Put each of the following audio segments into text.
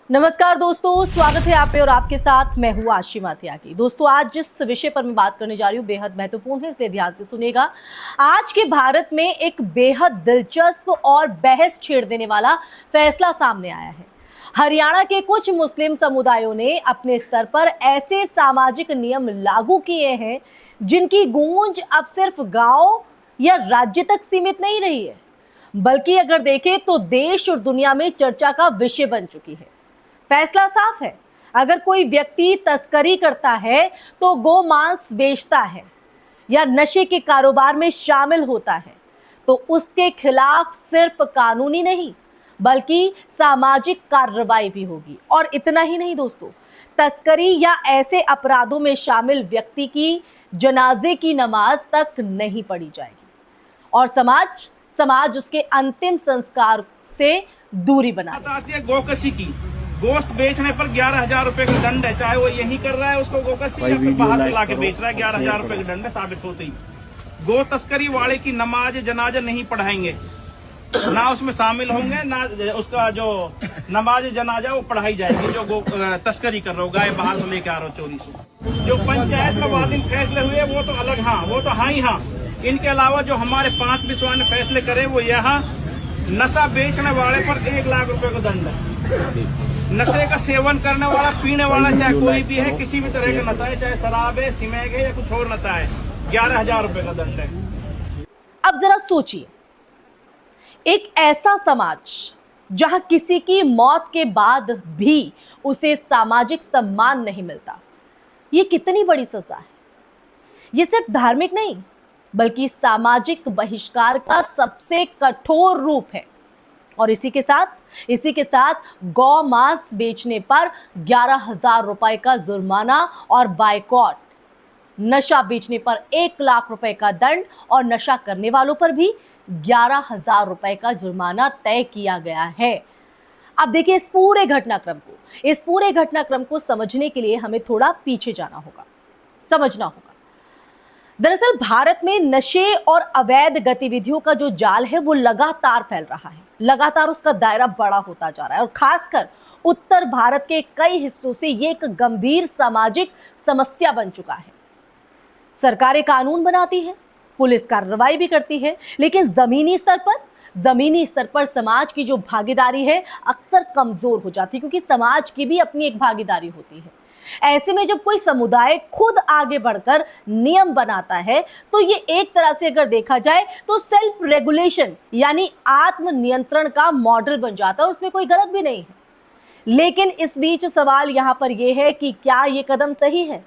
नमस्कार दोस्तों, स्वागत है आप पे और आपके साथ मैं हूँ आशिमा त्यागी। दोस्तों, आज जिस विषय पर मैं बात करने जा रही हूँ बेहद महत्वपूर्ण है, इसलिए ध्यान से सुनिएगा। आज के भारत में एक बेहद दिलचस्प और बहस छेड़ देने वाला फैसला सामने आया है। हरियाणा के कुछ मुस्लिम समुदायों ने अपने स्तर पर ऐसे सामाजिक नियम लागू किए हैं जिनकी गूंज अब सिर्फ गांव या राज्य तक सीमित नहीं रही है, बल्कि अगर देखें तो देश और दुनिया में चर्चा का विषय बन चुकी है। फैसला साफ है, अगर कोई व्यक्ति तस्करी करता है तो गो मांस बेचता है या नशे के कारोबार में शामिल होता है तो उसके खिलाफ सिर्फ कानूनी नहीं बल्कि सामाजिक कार्रवाई भी होगी। और इतना ही नहीं दोस्तों, तस्करी या ऐसे अपराधों में शामिल व्यक्ति की जनाजे की नमाज तक नहीं पढ़ी जाएगी और समाज उसके अंतिम संस्कार से दूरी बनाएगा। गोकसी की गोश्त बेचने पर 11,000 रुपए का दंड है, चाहे वो यही कर रहा है उसको गोकसी या फिर बाहर से लाके बेच रहा है। 11,000 रुपए का दंड है साबित होते ही। गो तस्करी वाले की नमाज जनाजा नहीं पढ़ाएंगे, ना उसमें शामिल होंगे, ना उसका जो नमाज जनाजा वो पढ़ाई जाएगी। जो गो तस्करी कर रहा हो, गाय बाहर से लेके आ रहा हो चोरी से। जो पंचायत में वादिन फैसले हुए वो तो अलग, हाँ वो तो हाँ ही हाँ। इनके अलावा जो हमारे 5 विश्वास ने फैसले करे वो यहाँ नशा बेचने वाले पर 1 लाख रुपए का दंड है। नशे का सेवन करने वाला, पीने वाला, चाहे कोई भी है, किसी भी तरह का नशा है, चाहे शराब है, सिमैक है या कुछ और नशा है, 11,000 रुपए का दंड है। अब जरा सोचिए, एक ऐसा समाज जहां किसी की मौत के बाद भी उसे सामाजिक सम्मान नहीं मिलता, ये कितनी बड़ी सजा है। ये सिर्फ धार्मिक नहीं बल्कि सामाजिक बहिष्कार का सबसे कठोर रूप है। और इसी के साथ गौ मांस बेचने पर 11,000 रुपए का जुर्माना और बाइकॉट, नशा बेचने पर 1 लाख रुपए का दंड और नशा करने वालों पर भी 11,000 रुपए का जुर्माना तय किया गया है। अब देखिए, इस पूरे घटनाक्रम को समझने के लिए हमें थोड़ा पीछे जाना होगा, समझना होगा। दरअसल भारत में नशे और अवैध गतिविधियों का जो जाल है वो लगातार फैल रहा है, लगातार उसका दायरा बड़ा होता जा रहा है और खासकर उत्तर भारत के कई हिस्सों से ये एक गंभीर सामाजिक समस्या बन चुका है। सरकारें कानून बनाती हैं, पुलिस कार्रवाई भी करती है, लेकिन जमीनी स्तर पर समाज की जो भागीदारी है अक्सर कमजोर हो जाती है, क्योंकि समाज की भी अपनी एक भागीदारी होती है। ऐसे में जब कोई समुदाय खुद आगे बढ़कर नियम बनाता है तो ये एक तरह से अगर देखा जाए तो सेल्फ रेगुलेशन यानी आत्म नियंत्रण का मॉडल बन जाता है और उसमें कोई गलत भी नहीं है। लेकिन इस बीच सवाल यहां पर यह है कि क्या ये कदम सही है?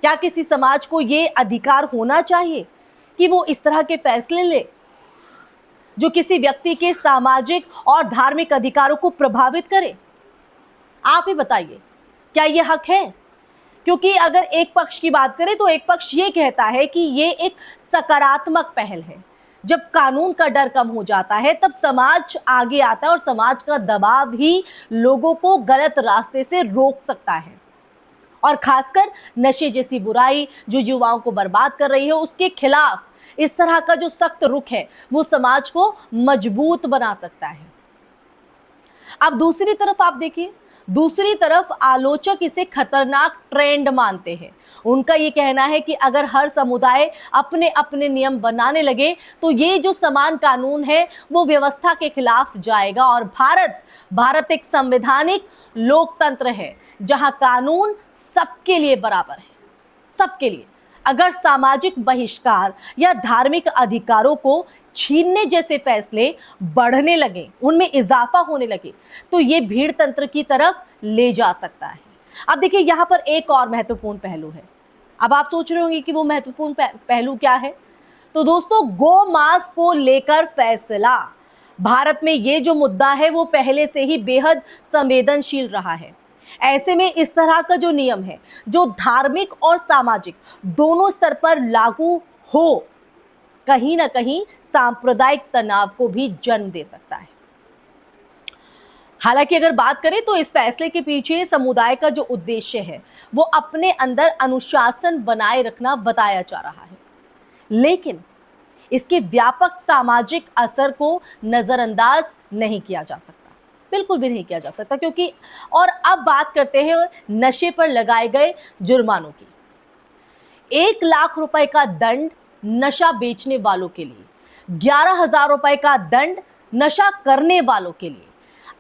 क्या किसी समाज को ये अधिकार होना चाहिए कि वो इस तरह के फैसले ले जो किसी व्यक्ति के सामाजिक और धार्मिक अधिकारों को प्रभावित करे? आप ही बताइए, क्या ये हक है? क्योंकि अगर एक पक्ष की बात करें तो एक पक्ष ये कहता है कि ये एक सकारात्मक पहल है। जब कानून का डर कम हो जाता है तब समाज आगे आता है और समाज का दबाव ही लोगों को गलत रास्ते से रोक सकता है। और खासकर नशे जैसी बुराई जो युवाओं को बर्बाद कर रही है, उसके खिलाफ इस तरह का जो सख्त रुख है वो समाज को मजबूत बना सकता है। अब दूसरी तरफ आलोचक इसे खतरनाक ट्रेंड मानते हैं। उनका ये कहना है कि अगर हर समुदाय अपने अपने नियम बनाने लगे तो ये जो समान कानून है वो व्यवस्था के खिलाफ जाएगा। और भारत एक संवैधानिक लोकतंत्र है जहां कानून सबके लिए बराबर है, सबके लिए। अगर सामाजिक बहिष्कार या धार्मिक अधिकारों को छीनने जैसे फैसले बढ़ने लगे, उनमें इजाफा होने लगे, तो ये भीड़ तंत्र की तरफ ले जा सकता है। अब देखिए, यहां पर एक और महत्वपूर्ण पहलू है। अब आप सोच रहे होंगे कि वो महत्वपूर्ण पहलू क्या है? तो दोस्तों, गो मांस को लेकर फैसला। भारत में ये जो मुद्दा है वो पहले से ही बेहद संवेदनशील रहा है। ऐसे में इस तरह का जो नियम है जो धार्मिक और सामाजिक दोनों स्तर पर लागू हो, कहीं ना कहीं सांप्रदायिक तनाव को भी जन्म दे सकता है। हालांकि अगर बात करें तो इस फैसले के पीछे समुदाय का जो उद्देश्य है वो अपने अंदर अनुशासन बनाए रखना बताया जा रहा है, लेकिन इसके व्यापक सामाजिक असर को नजरअंदाज नहीं किया जा सकता। बिल्कुल भी नहीं किया जा सकता, क्योंकि और अब बात करते हैं नशे पर लगाए गए जुर्मानों की। 1 लाख रुपए का दंड नशा बेचने वालों के लिए, 11,000 रुपए का दंड नशा करने वालों के लिए।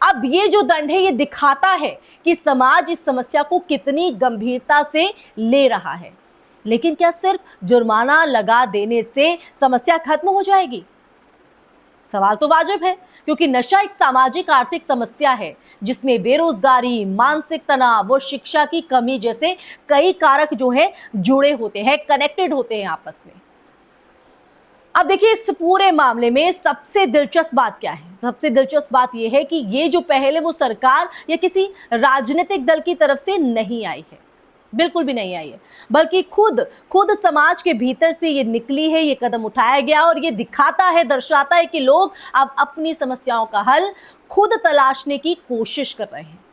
अब ये जो दंड है ये दिखाता है कि समाज इस समस्या को कितनी गंभीरता से ले रहा है। लेकिन क्या सिर्फ जुर्माना लगा देने से समस्या खत्म हो जाएगी? सवाल तो वाजिब है, क्योंकि नशा एक सामाजिक आर्थिक समस्या है जिसमें बेरोजगारी, मानसिक तनाव और शिक्षा की कमी जैसे कई कारक जो है जुड़े होते हैं, कनेक्टेड होते हैं आपस में। अब देखिए, इस पूरे मामले में सबसे दिलचस्प बात क्या है? सबसे दिलचस्प बात यह है कि ये जो पहल है वो सरकार या किसी राजनीतिक दल की तरफ से नहीं आई है, बिल्कुल भी नहीं आई है, बल्कि खुद समाज के भीतर से ये निकली है, ये कदम उठाया गया और ये दिखाता है, दर्शाता है कि लोग अब अपनी समस्याओं का हल खुद तलाशने की कोशिश कर रहे हैं।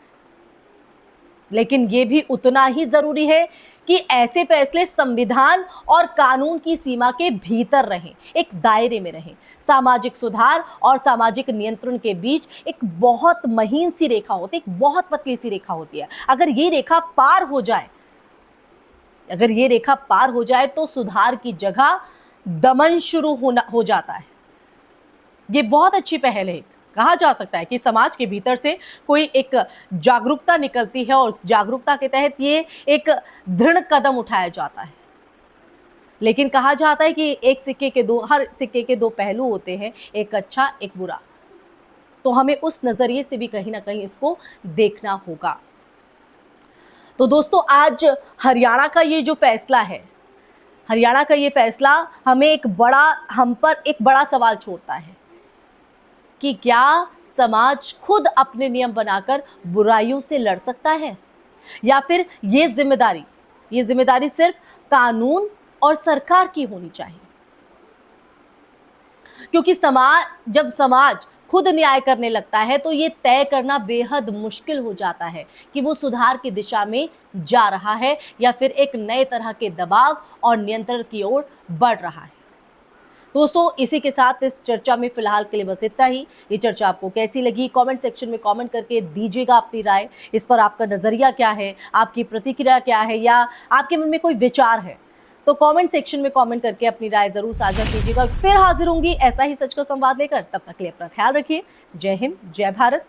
लेकिन ये भी उतना ही जरूरी है कि ऐसे फैसले संविधान और कानून की सीमा के भीतर रहें, एक दायरे में रहें। सामाजिक सुधार और सामाजिक नियंत्रण के बीच एक बहुत महीन सी रेखा होती है, एक बहुत पतली सी रेखा होती है। अगर ये रेखा पार हो जाए तो सुधार की जगह दमन शुरू हो जाता है। ये बहुत अच्छी पहल है। कहा जा सकता है कि समाज के भीतर से कोई एक जागरूकता निकलती है और उस जागरूकता के तहत ये एक दृढ़ कदम उठाया जाता है। लेकिन कहा जाता है कि हर सिक्के के दो पहलू होते हैं, एक अच्छा एक बुरा। तो हमें उस नजरिए से भी कहीं ना कहीं इसको देखना होगा। तो दोस्तों, आज हरियाणा का ये जो फैसला है, हरियाणा का ये फैसला हम पर एक बड़ा सवाल छोड़ता है कि क्या समाज खुद अपने नियम बनाकर बुराइयों से लड़ सकता है, या फिर ये जिम्मेदारी सिर्फ कानून और सरकार की होनी चाहिए? क्योंकि जब समाज खुद न्याय करने लगता है तो ये तय करना बेहद मुश्किल हो जाता है कि वो सुधार की दिशा में जा रहा है या फिर एक नए तरह के दबाव और नियंत्रण की ओर बढ़ रहा है। दोस्तों, इसी के साथ इस चर्चा में फिलहाल के लिए बस इतना ही। ये चर्चा आपको कैसी लगी, कमेंट सेक्शन में कमेंट करके दीजिएगा अपनी राय। इस पर आपका नजरिया क्या है, आपकी प्रतिक्रिया क्या है, या आपके मन में कोई विचार है, तो कमेंट सेक्शन में कमेंट करके अपनी राय जरूर साझा कीजिएगा। फिर हाजिर होंगी ऐसा ही सच का संवाद लेकर। तब तक के लिए अपना ख्याल रखिए। जय हिंद, जय भारत।